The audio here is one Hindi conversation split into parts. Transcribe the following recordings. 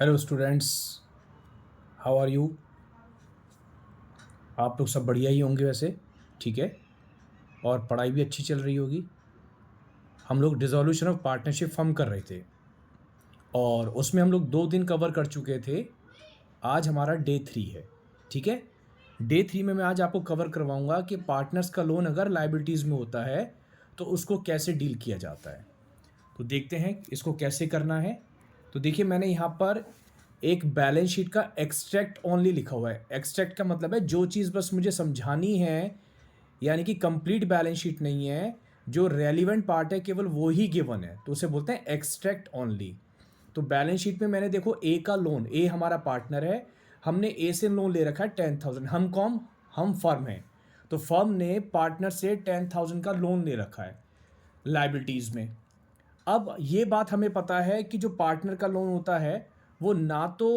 Hello students, how are you. आप लोग सब बढ़िया ही होंगे वैसे। ठीक है। और पढ़ाई भी अच्छी चल रही होगी। हम लोग डिसोल्यूशन ऑफ पार्टनरशिप फॉर्म कर रहे थे और उसमें हम लोग 2 दिन कवर कर चुके थे। आज हमारा डे 3 है। ठीक है। डे 3 में मैं आज आपको कवर करवाऊंगा कि पार्टनर्स का लोन अगर लाइबिलिटीज़ में होता है तो उसको कैसे डील किया जाता है। तो देखते हैं इसको कैसे करना है। तो देखिए, मैंने यहाँ पर एक बैलेंस शीट का एक्सट्रैक्ट ओनली लिखा हुआ है। एक्सट्रैक्ट का मतलब है जो चीज़ बस मुझे समझानी है, यानी कि कंप्लीट बैलेंस शीट नहीं है। जो रेलिवेंट पार्ट है केवल वो ही गिवन है, तो उसे बोलते हैं एक्सट्रैक्ट ओनली। तो बैलेंस शीट में मैंने देखो ए का लोन, ए हमारा पार्टनर है, हमने ए से लोन ले रखा है 10,000। हम फर्म हैं, तो फर्म ने पार्टनर से 10,000 का लोन ले रखा है लाइबिलिटीज़ में। अब ये बात हमें पता है कि जो पार्टनर का लोन होता है वो ना तो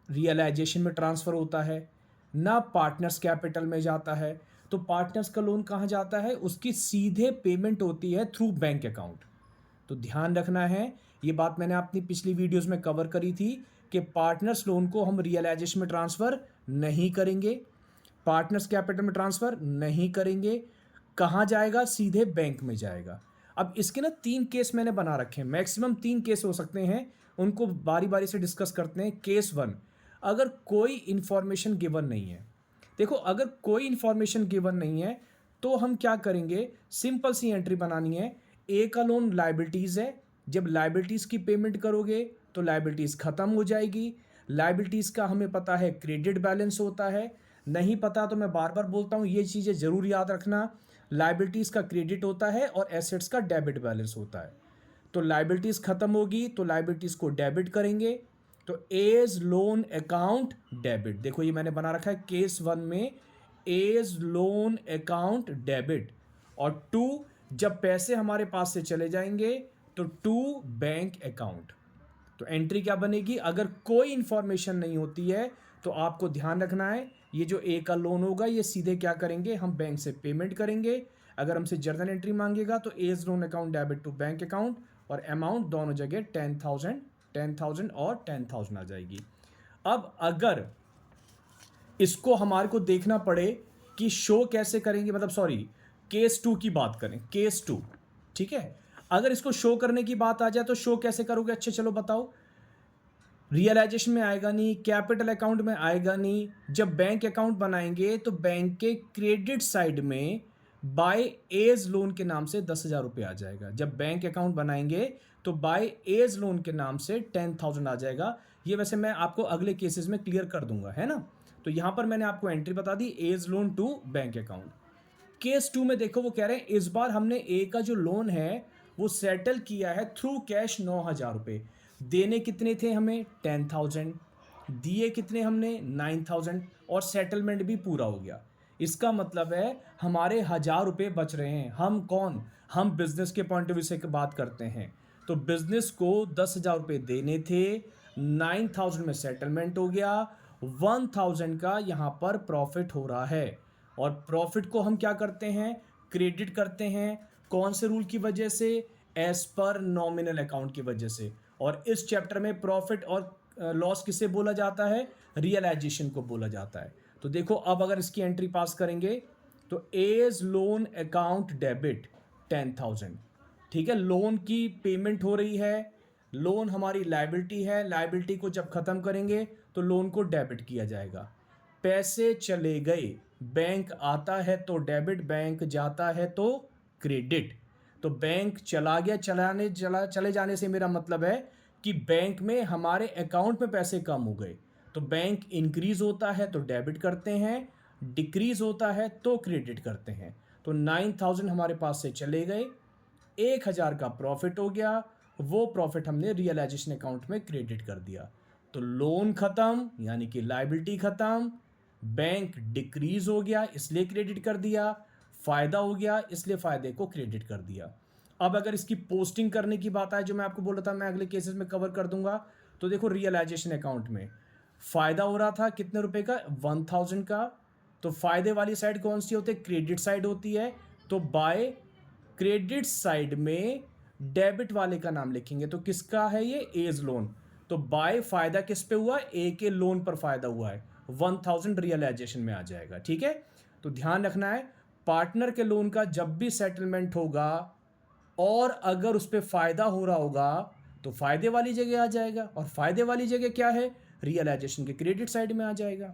रियलाइजेशन में ट्रांसफ़र होता है, ना पार्टनर्स कैपिटल में जाता है। तो पार्टनर्स का लोन कहाँ जाता है, उसकी सीधे पेमेंट होती है थ्रू बैंक अकाउंट। तो ध्यान रखना है, ये बात मैंने अपनी पिछली वीडियोस में कवर करी थी कि पार्टनर्स लोन को हम रियलाइजेशन में ट्रांसफ़र नहीं करेंगे, पार्टनर्स कैपिटल में ट्रांसफ़र नहीं करेंगे। कहाँ जाएगा, सीधे बैंक में जाएगा। अब इसके ना 3 केस मैंने बना रखे हैं, मैक्सिमम 3 केस हो सकते हैं, उनको बारी बारी से डिस्कस करते हैं। केस 1, अगर कोई इंफॉर्मेशन गिवन नहीं है। देखो, अगर कोई इंफॉर्मेशन गिवन नहीं है तो हम क्या करेंगे, सिंपल सी एंट्री बनानी है। ए का लोन लाइबिलिटीज़ है, जब लाइबिलिटीज़ की पेमेंट करोगे तो लाइबिलिटीज़ ख़त्म हो जाएगी। लाइबिलिटीज़ का हमें पता है क्रेडिट बैलेंस होता है, नहीं पता तो मैं बार बार बोलता हूँ, ये चीज़ें ज़रूर याद रखना। लाइबिलिटीज़ का क्रेडिट होता है और एसेट्स का डेबिट बैलेंस होता है। तो लाइबिलिटीज़ ख़त्म होगी तो लाइबिलिटीज़ को डेबिट करेंगे। तो एज लोन अकाउंट डेबिट, देखो ये मैंने बना रखा है केस 1 में, एज लोन अकाउंट डेबिट। और 2, जब पैसे हमारे पास से चले जाएंगे तो 2 बैंक अकाउंट। तो एंट्री क्या बनेगी, अगर कोई इंफॉर्मेशन नहीं होती है तो आपको ध्यान रखना है, ये जो ए का लोन होगा ये सीधे क्या करेंगे, हम बैंक से पेमेंट करेंगे। अगर हमसे जर्नल एंट्री मांगेगा तो as loan account debit to bank account, और अमाउंट दोनों जगह 10,000 और 10,000 आ जाएगी। अब अगर इसको हमारे को देखना पड़े कि शो कैसे करेंगे, मतलब सॉरी, केस 2 की बात करें, केस 2। ठीक है। अगर इसको शो करने की बात आ जाए तो शो कैसे करोगे, अच्छे चलो बताओ। रियलाइजेशन में आएगा नहीं, कैपिटल अकाउंट में आएगा नहीं। जब बैंक अकाउंट बनाएंगे तो बैंक के क्रेडिट साइड में बाय एज लोन के नाम से 10,000 रुपये आ जाएगा। जब बैंक अकाउंट बनाएंगे तो बाय एज लोन के नाम से 10,000 आ जाएगा। ये वैसे मैं आपको अगले केसेस में क्लियर कर दूंगा, है ना। तो यहां पर मैंने आपको एंट्री बता दी, as loan to bank account. Case 2 में देखो वो कह रहे हैं इस बार हमने ए का जो लोन है वो सेटल किया है थ्रू कैश 9,000 रुपये। देने कितने थे हमें, 10,000। दिए कितने हमने, 9,000। और सेटलमेंट भी पूरा हो गया। इसका मतलब है हमारे 1,000 रुपये बच रहे हैं। हम कौन, हम बिजनेस के पॉइंट ऑफ व्यू से बात करते हैं। तो बिजनेस को 10,000 रुपये देने थे, 9,000 में सेटलमेंट हो गया, 1,000 का यहाँ पर प्रॉफिट हो रहा है। और प्रॉफिट को हम क्या करते हैं, क्रेडिट करते हैं। कौन से रूल की वजह से, एज पर नॉमिनल अकाउंट की वजह से। और इस चैप्टर में प्रॉफिट और लॉस किसे बोला जाता है, रियलाइजेशन को बोला जाता है। तो देखो, अब अगर इसकी एंट्री पास करेंगे तो एज लोन अकाउंट डेबिट 10,000। ठीक है, लोन की पेमेंट हो रही है, लोन हमारी लाइबिलिटी है, लाइबिलिटी को जब खत्म करेंगे तो लोन को डेबिट किया जाएगा। पैसे चले गए, बैंक आता है तो डेबिट, बैंक जाता है तो क्रेडिट। तो बैंक चला गया, चले जाने से मेरा मतलब है कि बैंक में हमारे अकाउंट में पैसे कम हो गए। तो बैंक इंक्रीज होता है तो डेबिट करते हैं, डिक्रीज होता है तो क्रेडिट करते हैं। तो 9,000 हमारे पास से चले गए, 1,000 का प्रॉफिट हो गया, वो प्रॉफिट हमने रियलाइजेशन अकाउंट में क्रेडिट कर दिया। तो लोन खत्म, यानी कि लाइबिलिटी खत्म, बैंक डिक्रीज हो गया इसलिए क्रेडिट कर दिया, फायदा हो गया इसलिए फायदे को क्रेडिट कर दिया। अब अगर इसकी पोस्टिंग करने की बात आए, जो मैं आपको बोल रहा था मैं अगले केसेस में कवर कर दूंगा। तो देखो, रियलाइजेशन अकाउंट में फायदा हो रहा था कितने रुपए का, 1,000 का। तो फायदे वाली साइड कौन सी होती है, क्रेडिट साइड होती है। तो बाय क्रेडिट साइड में डेबिट वाले का नाम लिखेंगे। तो किसका है ये, एज लोन। तो तो बाय फायदा किस पे हुआ, ए के लोन पर फायदा हुआ है, 1000 रियलाइजेशन में आ जाएगा। ठीक है, तो ध्यान रखना है पार्टनर के लोन का जब भी सेटलमेंट होगा और अगर उस पर फायदा हो रहा होगा तो फायदे वाली जगह आ जाएगा, और फायदे वाली जगह क्या है, रियलाइजेशन के क्रेडिट साइड में आ जाएगा।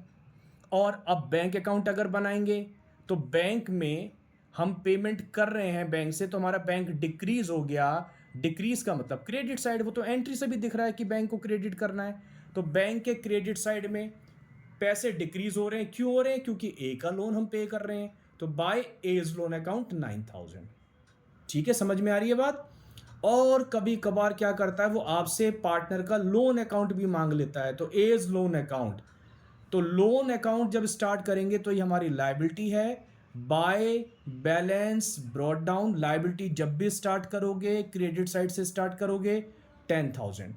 और अब बैंक अकाउंट अगर बनाएंगे तो बैंक में हम पेमेंट कर रहे हैं बैंक से, तो हमारा बैंक डिक्रीज हो गया। डिक्रीज का मतलब क्रेडिट साइड, वो तो एंट्री से भी दिख रहा है कि बैंक को क्रेडिट करना है। तो बैंक के क्रेडिट साइड में पैसे डिक्रीज हो रहे हैं, क्यों हो रहे हैं, क्योंकि ए का लोन हम पे कर रहे हैं। तो बाय एज लोन अकाउंट 9000। ठीक है, समझ में आ रही है बात। और कभी कभार क्या करता है वो आपसे पार्टनर का लोन अकाउंट भी मांग लेता है, तो एज लोन अकाउंट। तो लोन अकाउंट जब स्टार्ट करेंगे तो ये हमारी लायबिलिटी है। By balance brought down, liability जब भी स्टार्ट करोगे क्रेडिट साइड से स्टार्ट करोगे 10000।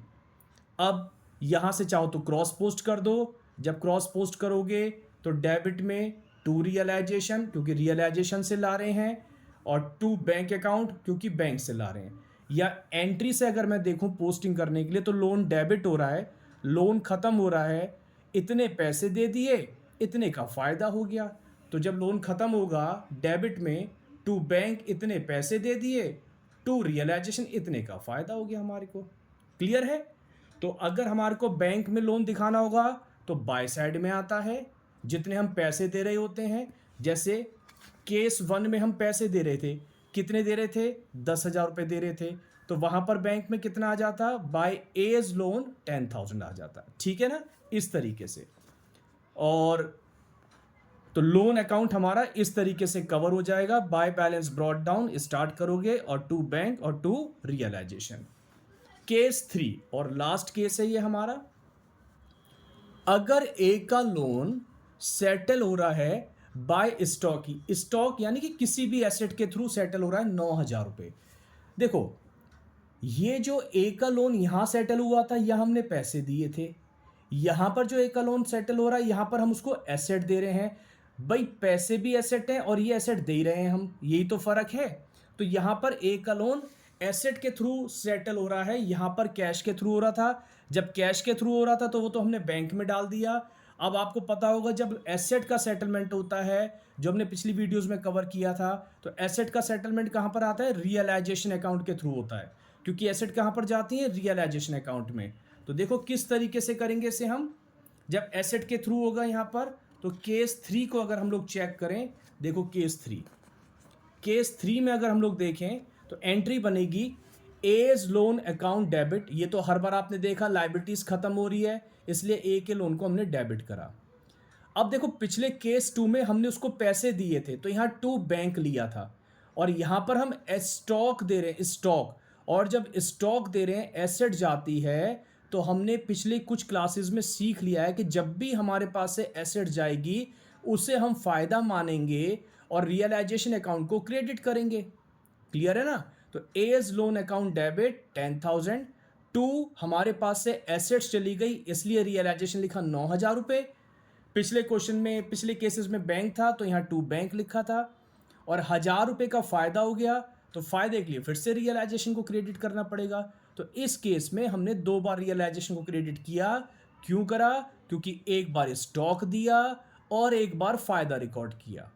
अब यहां से चाहो तो क्रॉस पोस्ट कर दो, जब क्रॉस पोस्ट करोगे तो डेबिट में टू रियलाइजेशन क्योंकि रियलाइजेशन से ला रहे हैं, और टू बैंक अकाउंट क्योंकि बैंक से ला रहे हैं। या एंट्री से अगर मैं देखूं पोस्टिंग करने के लिए तो लोन डेबिट हो रहा है, लोन खत्म हो रहा है, इतने पैसे दे दिए, इतने का फायदा हो गया। तो जब लोन खत्म होगा डेबिट में टू बैंक इतने पैसे दे दिए, टू रियलाइजेशन इतने का फायदा हो गया हमारे को। क्लियर है। तो अगर हमारे को बैंक में लोन दिखाना होगा तो बाय साइड में आता है, जितने हम पैसे दे रहे होते हैं। जैसे केस 1 में हम पैसे दे रहे थे, कितने दे रहे थे, 10,000 रुपये दे रहे थे, तो वहां पर बैंक में कितना आ जाता, बाय एज लोन 10,000 आ जाता। ठीक है ना, इस तरीके से। और तो लोन अकाउंट हमारा इस तरीके से कवर हो जाएगा। By balance brought down start करोगे और टू बैंक और टू रियलाइजेशन। केस 3 और लास्ट केस है ये हमारा। अगर ए का लोन सेटल हो रहा है बाय स्टॉक, ही स्टॉक यानी कि किसी भी एसेट के थ्रू सेटल हो रहा है 9,000 रुपये। देखो ये जो ए का लोन यहां सेटल हुआ था, यहां हमने पैसे दिए थे। यहां पर जो ए का लोन सेटल हो रहा है यहां पर हम उसको एसेट दे रहे हैं। भाई पैसे भी एसेट हैं और ये एसेट दे रहे हैं हम, यही तो फर्क है। तो यहां पर ए का लोन एसेट के थ्रू सेटल हो रहा है, यहां पर कैश के थ्रू हो रहा था। जब कैश के थ्रू हो रहा था तो वो तो हमने बैंक में डाल दिया। अब आपको पता होगा जब एसेट का सेटलमेंट होता है, जो हमने पिछली वीडियोस में कवर किया था, तो एसेट का सेटलमेंट कहां पर आता है, रियलाइजेशन अकाउंट के थ्रू होता है, क्योंकि एसेट कहां पर जाती है, रियलाइजेशन अकाउंट में। तो देखो किस तरीके से करेंगे इसे हम, जब एसेट के थ्रू होगा यहां पर। तो केस 3 को अगर हम लोग चेक करें, देखो केस 3 में अगर हम लोग देखें तो एंट्री बनेगी एज लोन अकाउंट डेबिट। ये तो हर बार आपने देखा लायबिलिटीज खत्म हो रही है, इसलिए ए के लोन को हमने डेबिट करा। अब देखो पिछले केस 2 में हमने उसको पैसे दिए थे, तो यहाँ टू बैंक लिया था, और यहाँ पर हम स्टॉक दे रहे हैं, स्टॉक। और जब स्टॉक दे रहे हैं एसेट जाती है, तो हमने पिछले कुछ क्लासेस में सीख लिया है कि जब भी हमारे पास से एसेट जाएगी उसे हम फायदा मानेंगे और रियलाइजेशन अकाउंट को क्रेडिट करेंगे। क्लियर है ना। तो as loan account debit 10,000, to हमारे पास से एसेट्स चली गई इसलिए रियलाइजेशन लिखा 9,000 रुपये। पिछले क्वेश्चन में, पिछले केसेस में बैंक था तो यहाँ टू बैंक लिखा था, और 1,000 रुपये का फायदा हो गया, तो फायदे के लिए फिर से रियलाइजेशन को क्रेडिट करना पड़ेगा। तो इस केस में हमने 2 बार रियलाइजेशन को क्रेडिट किया। क्यों करा, क्योंकि एक बार स्टॉक दिया और एक बार फायदा रिकॉर्ड किया।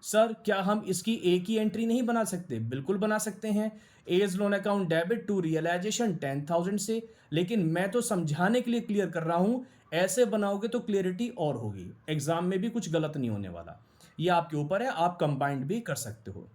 सर क्या हम इसकी एक ही एंट्री नहीं बना सकते, बिल्कुल बना सकते हैं। As loan account debit to realisation 10,000 से, लेकिन मैं तो समझाने के लिए क्लियर कर रहा हूं, ऐसे बनाओगे तो क्लियरिटी और होगी, एग्जाम में भी कुछ गलत नहीं होने वाला। ये आपके ऊपर है, आप कंबाइंड भी कर सकते हो।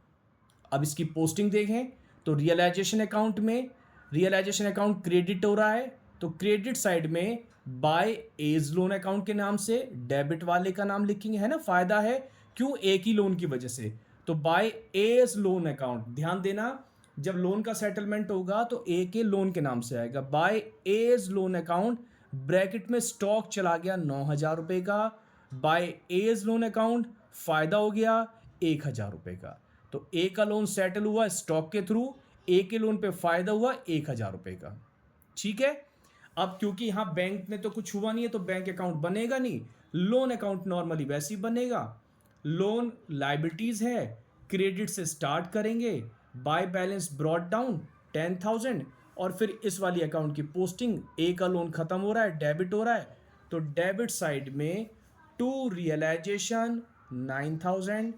अब इसकी पोस्टिंग देखें तो रियलाइजेशन अकाउंट में, रियलाइजेशन अकाउंट क्रेडिट हो रहा है, तो क्रेडिट साइड में बाय एज लोन अकाउंट के नाम से, डेबिट वाले का नाम लिखेंगे, है ना, फायदा है, क्यों, एक ही लोन की वजह से। तो बाय एज लोन अकाउंट, ध्यान देना जब लोन का सेटलमेंट होगा तो ए के लोन के नाम से आएगा। By as loan account, bracket में स्टॉक चला गया 9,000 रुपये का, बाय एज लोन अकाउंट फायदा हो गया 1,000 रुपये का। तो ए का लोन सेटल हुआ स्टॉक के थ्रू, ए के लोन पे फायदा हुआ 1,000 रुपये का। ठीक है। अब क्योंकि यहां बैंक में तो कुछ हुआ नहीं है तो बैंक अकाउंट बनेगा नहीं, लोन अकाउंट नॉर्मली वैसे ही बनेगा। लोन लायबिलिटीज है, क्रेडिट से स्टार्ट करेंगे, बाय बैलेंस ब्रॉट डाउन 10,000, और फिर इस वाली अकाउंट की पोस्टिंग, ए का लोन खत्म हो रहा है, डेबिट हो रहा है, तो डेबिट साइड में टू रियलाइजेशन 9,000,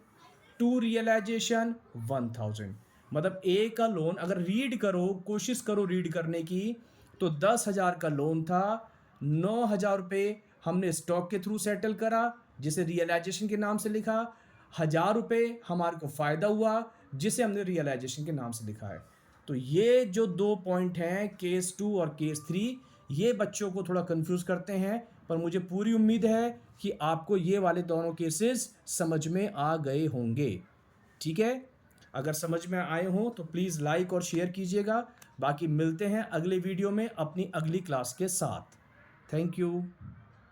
टू रियलाइजेशन 1,000। मतलब ए का लोन अगर रीड करो, कोशिश करो रीड करने की, तो 10,000 का लोन था, 9,000 रुपये हमने स्टॉक के थ्रू सेटल करा जिसे रियलाइजेशन के नाम से लिखा, 1,000 रुपये हमारे को फ़ायदा हुआ जिसे हमने रियलाइजेशन के नाम से लिखा है। तो ये जो 2 पॉइंट हैं, केस 2 और केस 3, ये बच्चों को थोड़ा कंफ्यूज करते हैं, पर मुझे पूरी उम्मीद है कि आपको ये वाले दोनों केसेस समझ में आ गए होंगे। ठीक है, अगर समझ में आए हों तो प्लीज़ लाइक और शेयर कीजिएगा। बाकी मिलते हैं अगले वीडियो में अपनी अगली क्लास के साथ। Thank you.